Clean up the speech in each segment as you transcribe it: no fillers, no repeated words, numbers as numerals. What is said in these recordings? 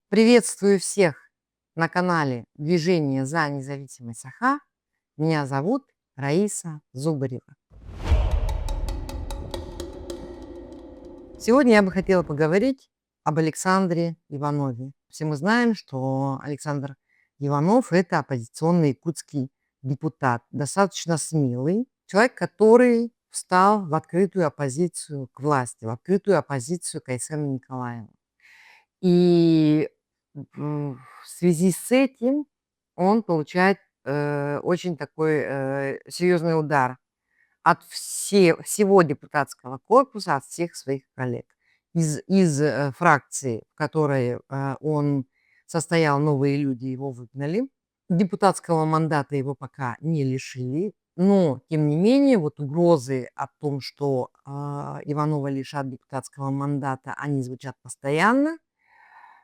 Приветствую всех на канале Движение за независимость Саха. Меня зовут Раиса Зубарева. Сегодня я бы хотела поговорить об Александре Иванове. Все мы знаем, что Александр Иванов – это оппозиционный якутский депутат, достаточно смелый, человек, который встал в открытую оппозицию к власти, в открытую оппозицию к Айсену Николаеву. И в связи с этим он получает очень такой серьезный удар от всего депутатского корпуса, от всех своих коллег. Из фракции, в которой он состоял, новые люди его выгнали. Депутатского мандата его пока не лишили, но, тем не менее, вот угрозы о том, что Иванова лишат депутатского мандата, они звучат постоянно.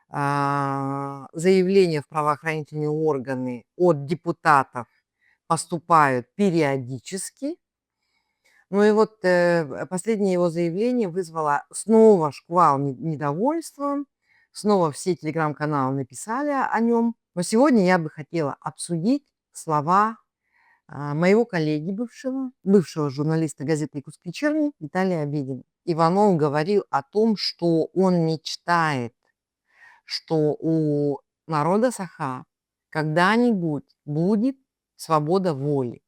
Заявления в правоохранительные органы от депутатов поступают периодически. Ну и вот последнее его заявление вызвало снова шквал недовольства, снова все телеграм-каналы написали о нем. Но сегодня я бы хотела обсудить слова моего коллеги бывшего журналиста газеты «Якутский черни» Виталия Обедина. Иванов говорил о том, что он мечтает, что у народа Саха когда-нибудь будет свобода воли,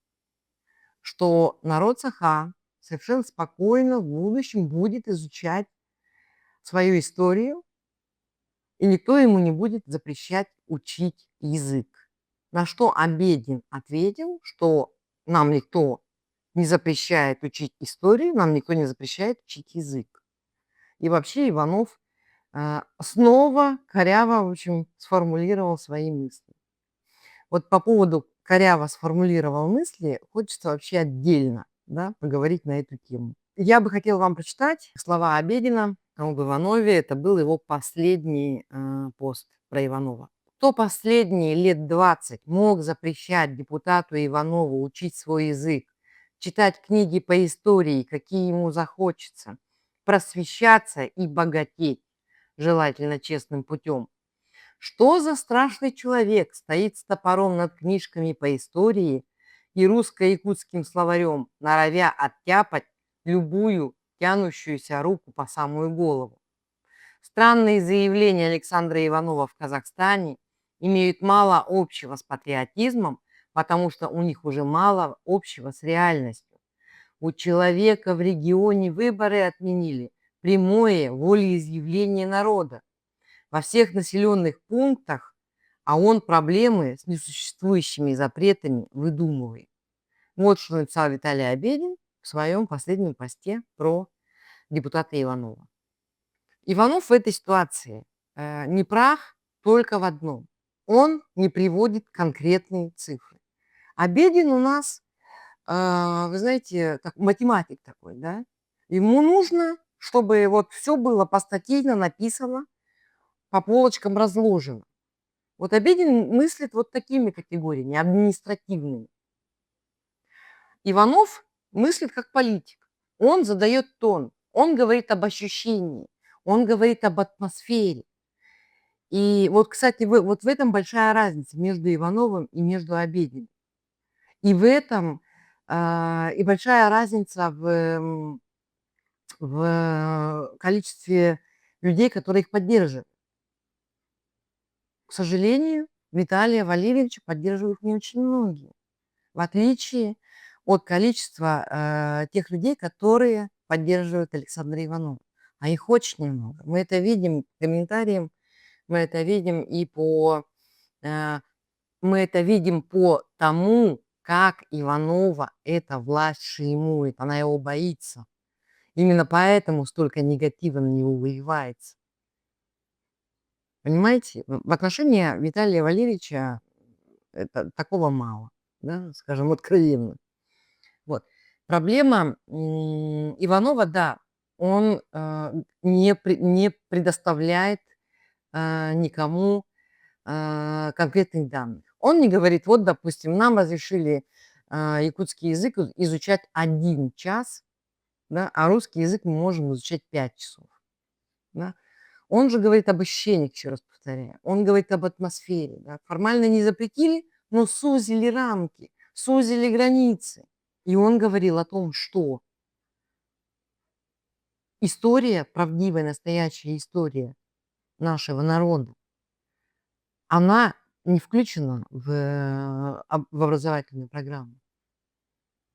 что народ Саха совершенно спокойно в будущем будет изучать свою историю, и никто ему не будет запрещать учить язык. На что Обедин ответил, что нам никто не запрещает учить историю, нам никто не запрещает учить язык. И вообще Иванов снова коряво, в общем, сформулировал свои мысли. Вот по поводу коряво сформулировал мысли, хочется вообще отдельно, да, поговорить на эту тему. Я бы хотела вам прочитать слова Обедина об Иванове. Это был его последний пост про Иванова. Кто последние лет 20 мог запрещать депутату Иванову учить свой язык, читать книги по истории, какие ему захочется, просвещаться и богатеть, желательно честным путем? Что за страшный человек стоит с топором над книжками по истории и русско-якутским словарем, норовя оттяпать любую тянущуюся руку по самую голову? Странные заявления Александра Иванова в Казахстане имеют мало общего с патриотизмом, потому что у них уже мало общего с реальностью. У человека в регионе выборы отменили, прямое волеизъявление народа. Во всех населенных пунктах, а он проблемы с несуществующими запретами выдумывает. Вот что написал Виталий Обедин в своем последнем посте про депутата Иванова. Иванов в этой ситуации не прав только в одном. Он не приводит конкретные цифры. Обедин у нас, вы знаете, математик такой, да? Ему нужно, чтобы вот все было постатейно написано, по полочкам разложено. Вот Обедин мыслит вот такими категориями, административными. Иванов мыслит как политик. Он задает тон, он говорит об ощущении, он говорит об атмосфере. И вот, кстати, вот в этом большая разница между Ивановым и между Обединым. И в этом и большая разница в количестве людей, которые их поддерживают. К сожалению, Виталия Валерьевича поддерживают не очень многие, в отличие от количества тех людей, которые поддерживают Александра Иванова. А их очень немного. Мы это видим по комментариям, мы это видим э, мы это видим по тому, как Иванова эта власть шеймует, она его боится. Именно поэтому столько негатива на него выливается. Понимаете, в отношении Виталия Валерьевича такого мало, да, скажем откровенно. Вот. Проблема Иванова, да, он не предоставляет никому конкретных данных. Он не говорит, вот, допустим, нам разрешили якутский язык изучать 1 час, да, а русский язык мы можем изучать 5 часов. Да. Он же говорит об ощущениях, еще раз повторяю. Он говорит об атмосфере. Да. Формально не запретили, но сузили рамки, сузили границы. И он говорил о том, что история, правдивая, настоящая история нашего народа, она не включена в образовательную программу.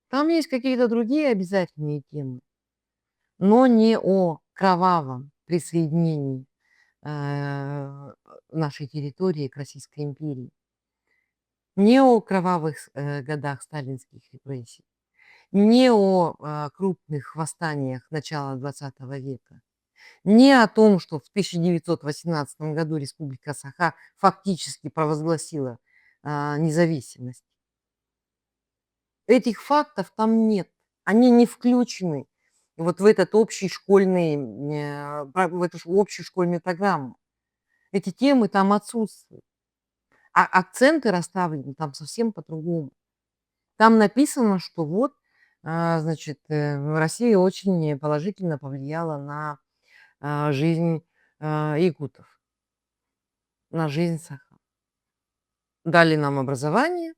Там есть какие-то другие обязательные темы, но не о кровавом присоединении нашей территории к Российской империи, не о кровавых годах сталинских репрессий, не о крупных восстаниях начала XX века, не о том, что в 1918 году Республика Саха фактически провозгласила независимость. Этих фактов там нет. Они не включены вот в этот общий школьный, в эту общую школьную программу. Эти темы там отсутствуют. А акценты расставлены там совсем по-другому. Там написано, что вот, значит, Россия очень положительно повлияла на жизнь якутов, на жизнь Саха. Дали нам образование,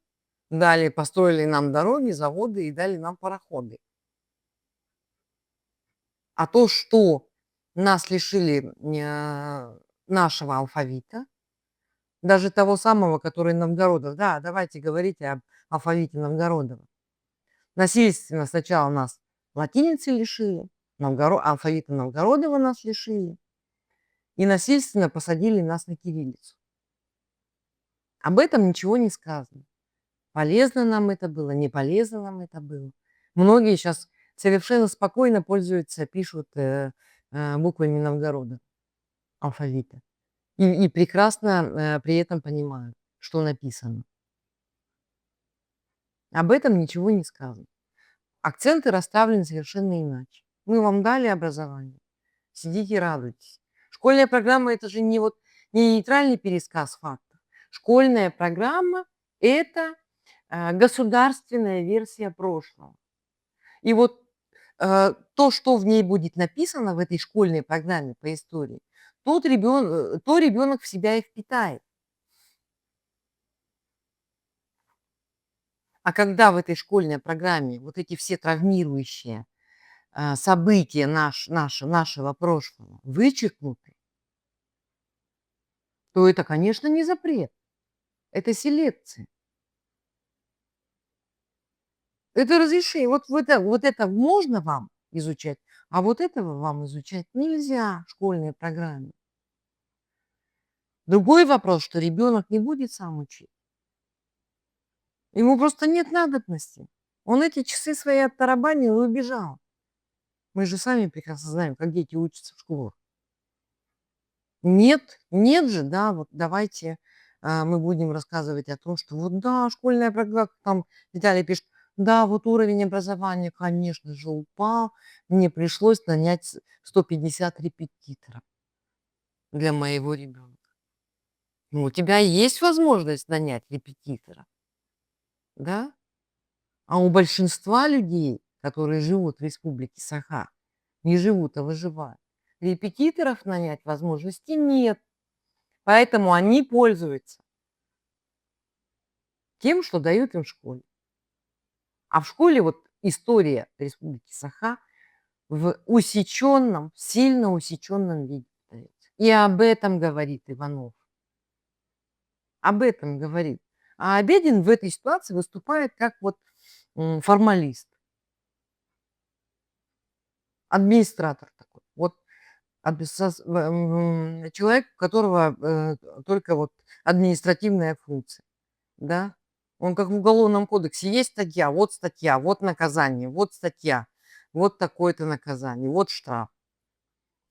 построили нам дороги, заводы и дали нам пароходы. А то, что нас лишили нашего алфавита, даже того самого, который Новгородов, да, давайте говорить об алфавите Новгородова. Насильственно сначала нас латиницы лишили, алфавита Новгородова нас лишили, и насильственно посадили нас на кириллицу. Об этом ничего не сказано. Полезно нам это было, не полезно нам это было. Многие сейчас совершенно спокойно пользуются, пишут буквами Новгорода, алфавита. И прекрасно при этом понимают, что написано. Об этом ничего не сказано. Акценты расставлены совершенно иначе. Мы вам дали образование, сидите и радуйтесь. Школьная программа – это же не нейтральный пересказ фактов. Школьная программа – это государственная версия прошлого. И вот то, что в ней будет написано в этой школьной программе по истории, то ребенок в себя и впитает. А когда в этой школьной программе вот эти все травмирующие события нашего прошлого вычеркнуты, то это, конечно, не запрет. Это селекция. Это разрешение. Вот это можно вам изучать, а вот этого вам изучать нельзя в школьной программе. Другой вопрос, что ребенок не будет сам учить. Ему просто нет надобности. Он эти часы свои оттарабанил и убежал. Мы же сами прекрасно знаем, как дети учатся в школах. Нет же, да, вот давайте мы будем рассказывать о том, что вот да, школьная программа, там Виталий пишет, да, вот уровень образования, конечно же, упал, мне пришлось нанять 150 репетиторов для моего ребенка. Ну, у тебя есть возможность нанять репетитора, да? А у большинства людей, которые живут в республике Саха, не живут, а выживают, репетиторов нанять возможности нет. Поэтому они пользуются тем, что дают им в школе. А в школе вот история Республики Саха в усеченном, сильно усеченном виде дается. И об этом говорит Иванов. Об этом говорит. А Обедин в этой ситуации выступает как вот формалист. Администратор такой. Вот человек, у которого только вот административная функция. Да? Он как в Уголовном кодексе. Есть статья, вот наказание, вот статья, вот такое-то наказание, вот штраф.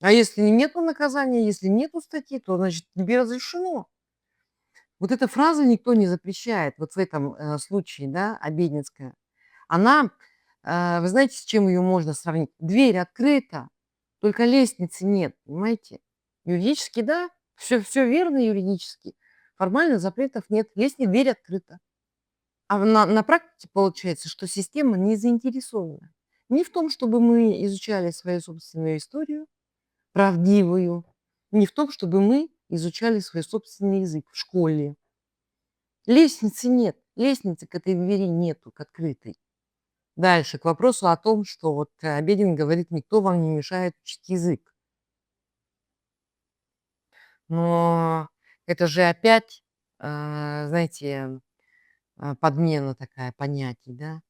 А если нету наказания, если нету статьи, то, значит, тебе разрешено. Вот эта фраза никто не запрещает, вот в этом случае, да, Обеденская. Она, вы знаете, с чем ее можно сравнить? Дверь открыта, только лестницы нет, понимаете? Юридически, да, все верно юридически. Формально запретов нет, дверь открыта. А на практике получается, что система не заинтересована ни в том, чтобы мы изучали свою собственную историю, правдивую, не в том, чтобы мы изучали свой собственный язык в школе. Лестницы нет, лестницы к этой двери нету, к открытой. Дальше, к вопросу о том, что вот Обедин говорит, никто вам не мешает учить язык. Но это же опять, знаете, подмена такая понятий, да.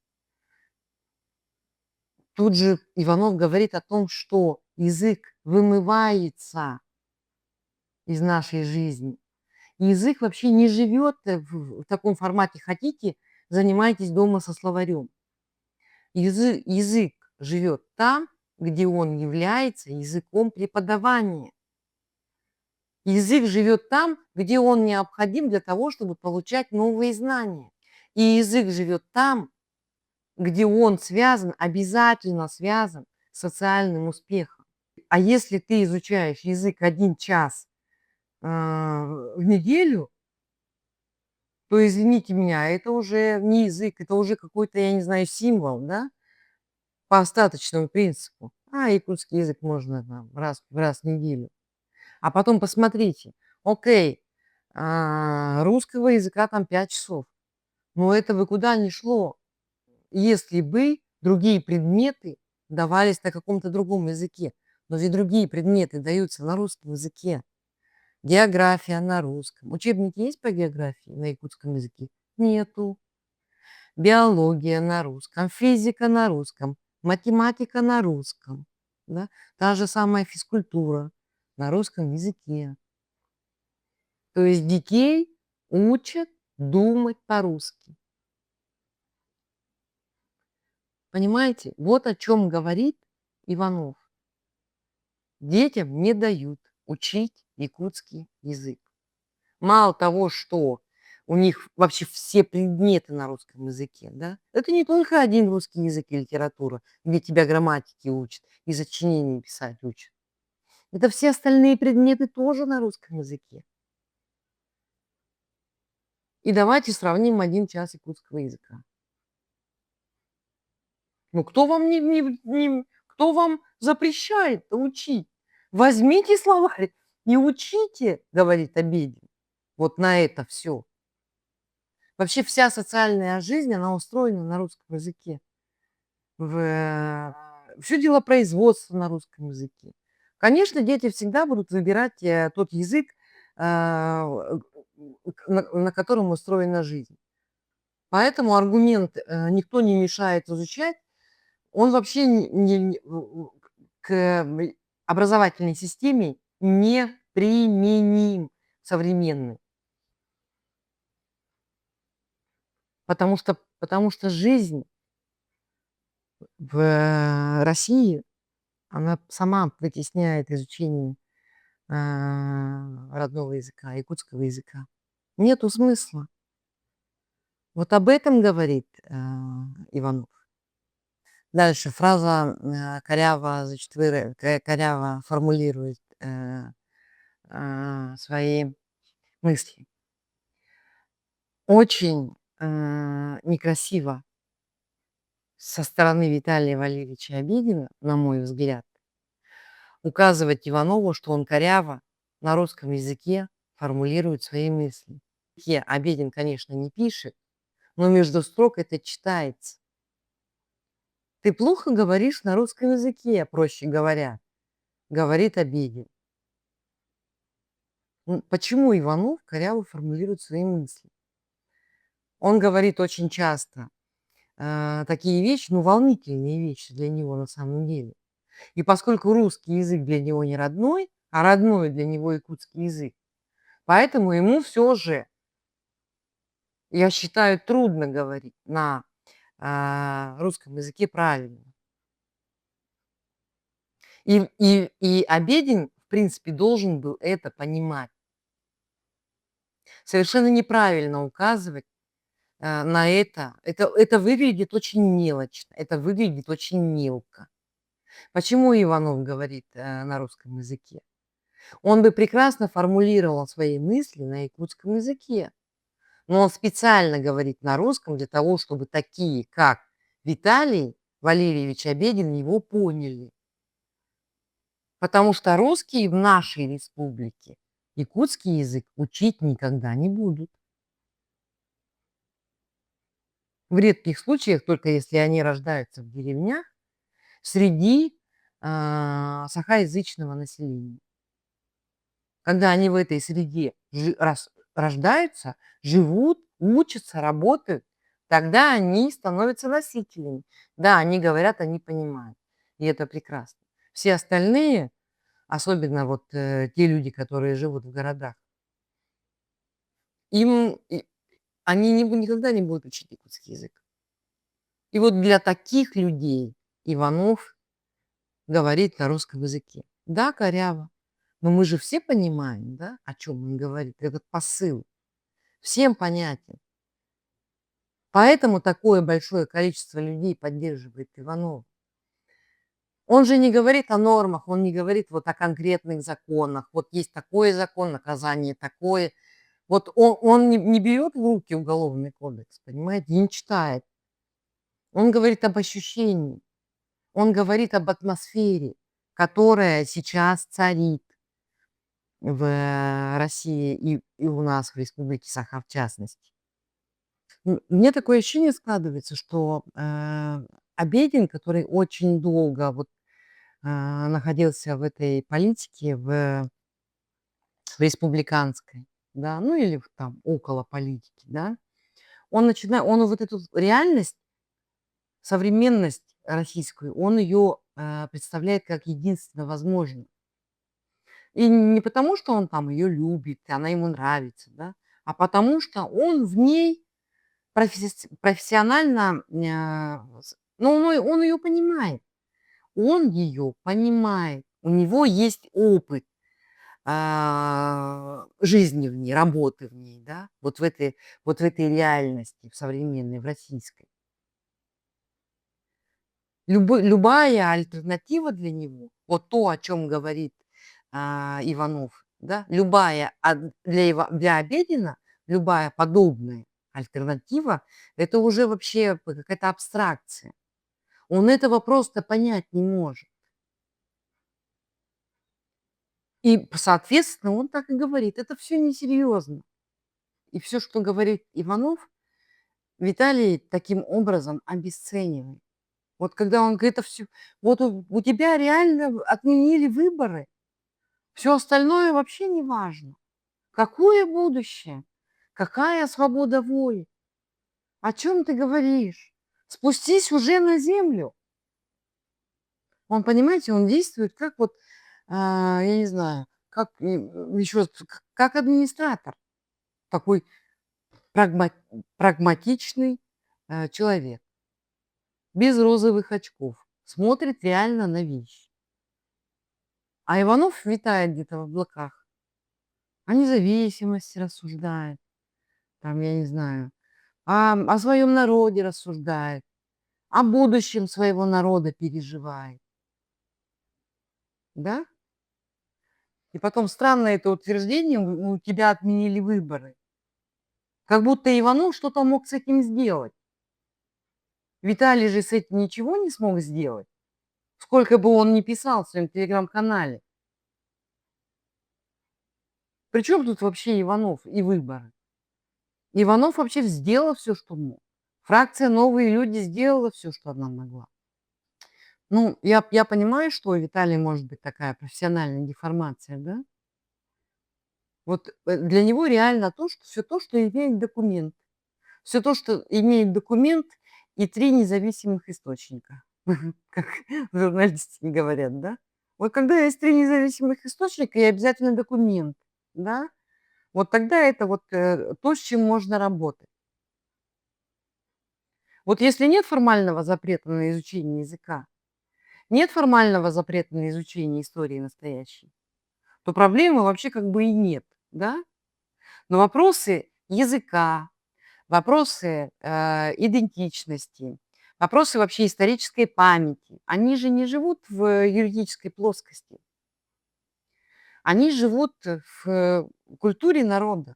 Тут же Иванов говорит о том, что язык вымывается из нашей жизни. Язык вообще не живет в таком формате. Хотите, занимайтесь дома со словарем. Язык живет там, где он является языком преподавания. Язык живет там, где он необходим для того, чтобы получать новые знания. И язык живет там, где он связан, обязательно связан с социальным успехом. А если ты изучаешь язык 1 час в неделю, то, извините меня, это уже не язык, это уже какой-то, я не знаю, символ, да, по остаточному принципу. Якутский язык можно там раз в неделю. А потом посмотрите, окей, русского языка там 5 часов, но это бы куда ни шло, если бы другие предметы давались на каком-то другом языке. Но ведь другие предметы даются на русском языке. География на русском. Учебники есть по географии на якутском языке? Нету. Биология на русском, физика на русском, математика на русском. Да? Та же самая физкультура на русском языке. То есть детей учат думать по-русски. Понимаете? Вот о чем говорит Иванов. Детям не дают учить якутский язык. Мало того, что у них вообще все предметы на русском языке, да? Это не только один русский язык и литература, где тебя грамматики учат и сочинения писать учат. Это все остальные предметы тоже на русском языке. И давайте сравним 1 час якутского языка. Ну, кто вам запрещает учить? Возьмите словарь и учите, говорит Обедин. Вот на это все. Вообще вся социальная жизнь, она устроена на русском языке. Все дело производства на русском языке. Конечно, дети всегда будут выбирать тот язык, на котором устроена жизнь. Поэтому аргумент «никто не мешает изучать», он вообще к образовательной системе не применим современной. Потому что жизнь в России, она сама притесняет изучение родного языка, якутского языка. Нету смысла. Вот об этом говорит Иванов. Дальше фраза коряво, значит, коряво формулирует свои мысли. Очень некрасиво со стороны Виталия Валерьевича Обидина, на мой взгляд, указывать Иванову, что он коряво на русском языке формулирует свои мысли. Обедин, конечно, не пишет, но между строк это читается. Ты плохо говоришь на русском языке, проще говоря, говорит Обедин. Почему Иванов коряво формулирует свои мысли? Он говорит очень часто такие вещи, волнительные вещи для него на самом деле. И поскольку русский язык для него не родной, а родной для него якутский язык, поэтому ему все же, я считаю, трудно говорить на русском языке правильно. И Обедин, в принципе, должен был это понимать. Совершенно неправильно указывать на это. Это выглядит очень мелочно, это выглядит очень мелко. Почему Иванов говорит на русском языке? Он бы прекрасно формулировал свои мысли на якутском языке, но он специально говорит на русском для того, чтобы такие, как Виталий Валерьевич Обедин, его поняли. Потому что русские в нашей республике якутский язык учить никогда не будут. В редких случаях, только если они рождаются в деревнях, среди сахаязычного населения. Когда они в этой среде рождаются, живут, учатся, работают, тогда они становятся носителями. Да, они говорят, они понимают. И это прекрасно. Все остальные, особенно вот те люди, которые живут в городах, они никогда не будут учить якутский язык. И вот для таких людей Иванов говорит на русском языке. Да, коряво, но мы же все понимаем, да, о чем он говорит. Этот посыл всем понятен. Поэтому такое большое количество людей поддерживает Иванова. Он же не говорит о нормах, он не говорит вот о конкретных законах. Вот есть такой закон, наказание такое. Вот он не берет в руки уголовный кодекс, понимаете, не читает. Он говорит об ощущении. Он говорит об атмосфере, которая сейчас царит в России и у нас в Республике Саха в частности. Мне такое ощущение складывается, что Обедин, который очень долго вот находился в этой политике, в республиканской, да, ну или там около политики, да, он вот эту реальность, современность российскую, он ее представляет как единственно возможную. И не потому, что он там ее любит, она ему нравится, да, а потому что он в ней профессионально, ну, он ее понимает. Он ее понимает. У него есть опыт жизни в ней, работы в ней, да, вот в этой реальности, в современной, в российской. Любая альтернатива для него, вот то, о чем говорит Иванов, да, для Обедина любая подобная альтернатива, это уже вообще какая-то абстракция. Он этого просто понять не может. И, соответственно, он так и говорит, это все несерьезно. И все, что говорит Иванов, Виталий таким образом обесценивает. Вот когда он говорит, это все, вот у тебя реально отменили выборы, все остальное вообще не важно. Какое будущее? Какая свобода воли? О чем ты говоришь? Спустись уже на землю. Он, понимаете, он действует как вот, я не знаю, как еще, как администратор. Такой прагматичный человек. Без розовых очков. Смотрит реально на вещи. А Иванов витает где-то в облаках. О независимости рассуждает. Там, я не знаю, о своем народе рассуждает, о будущем своего народа переживает. Да? И потом странное это утверждение, у тебя отменили выборы. Как будто Иванов что-то мог с этим сделать. Виталий же с этим ничего не смог сделать. Сколько бы он ни писал в своем телеграм-канале. Причем тут вообще Иванов и выборы? Иванов вообще сделал все, что мог. Фракция «Новые люди» сделала все, что она могла. Ну, я понимаю, что у Виталия может быть такая профессиональная деформация, да? Вот для него реально все то, что имеет документ. Все то, что имеет документ и 3 независимых источника, как журналисты говорят, да? Вот когда есть 3 независимых источника и обязательно документ, да, вот тогда это вот то, с чем можно работать. Вот если нет формального запрета на изучение языка, нет формального запрета на изучение истории настоящей, то проблемы вообще как бы и нет, да? Но вопросы языка, вопросы идентичности, вопросы вообще исторической памяти, они же не живут в юридической плоскости. Они живут в культуре народа.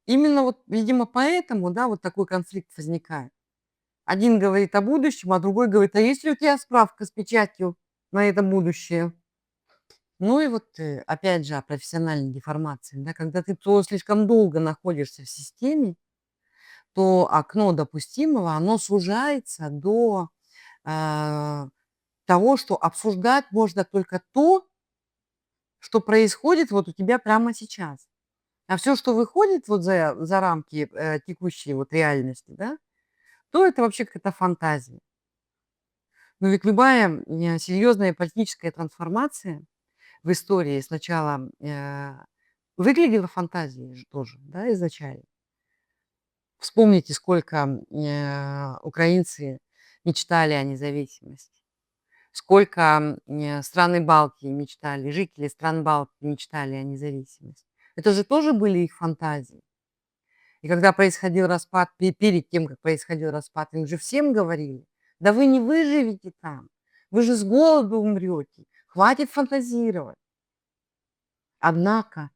Именно вот, видимо, поэтому, да, вот такой конфликт возникает. Один говорит о будущем, а другой говорит, а есть ли у тебя справка с печатью на это будущее? Ну и вот, опять же, о профессиональной деформации, да, когда ты то слишком долго находишься в системе, то окно допустимого, оно сужается до а, того, что обсуждать можно только то, что происходит вот у тебя прямо сейчас. А все, что выходит вот за рамки текущей вот реальности, да, то это вообще какая-то фантазия. Но ведь любая серьезная политическая трансформация в истории сначала выглядела фантазией же тоже, да, изначально. Вспомните, сколько украинцы мечтали о независимости, сколько страны Балтии мечтали, жители стран Балтии мечтали о независимости. Это же тоже были их фантазии. И когда происходил распад, перед тем, как происходил распад, им же всем говорили: да вы не выживете там, вы же с голоду умрете, хватит фантазировать. Однако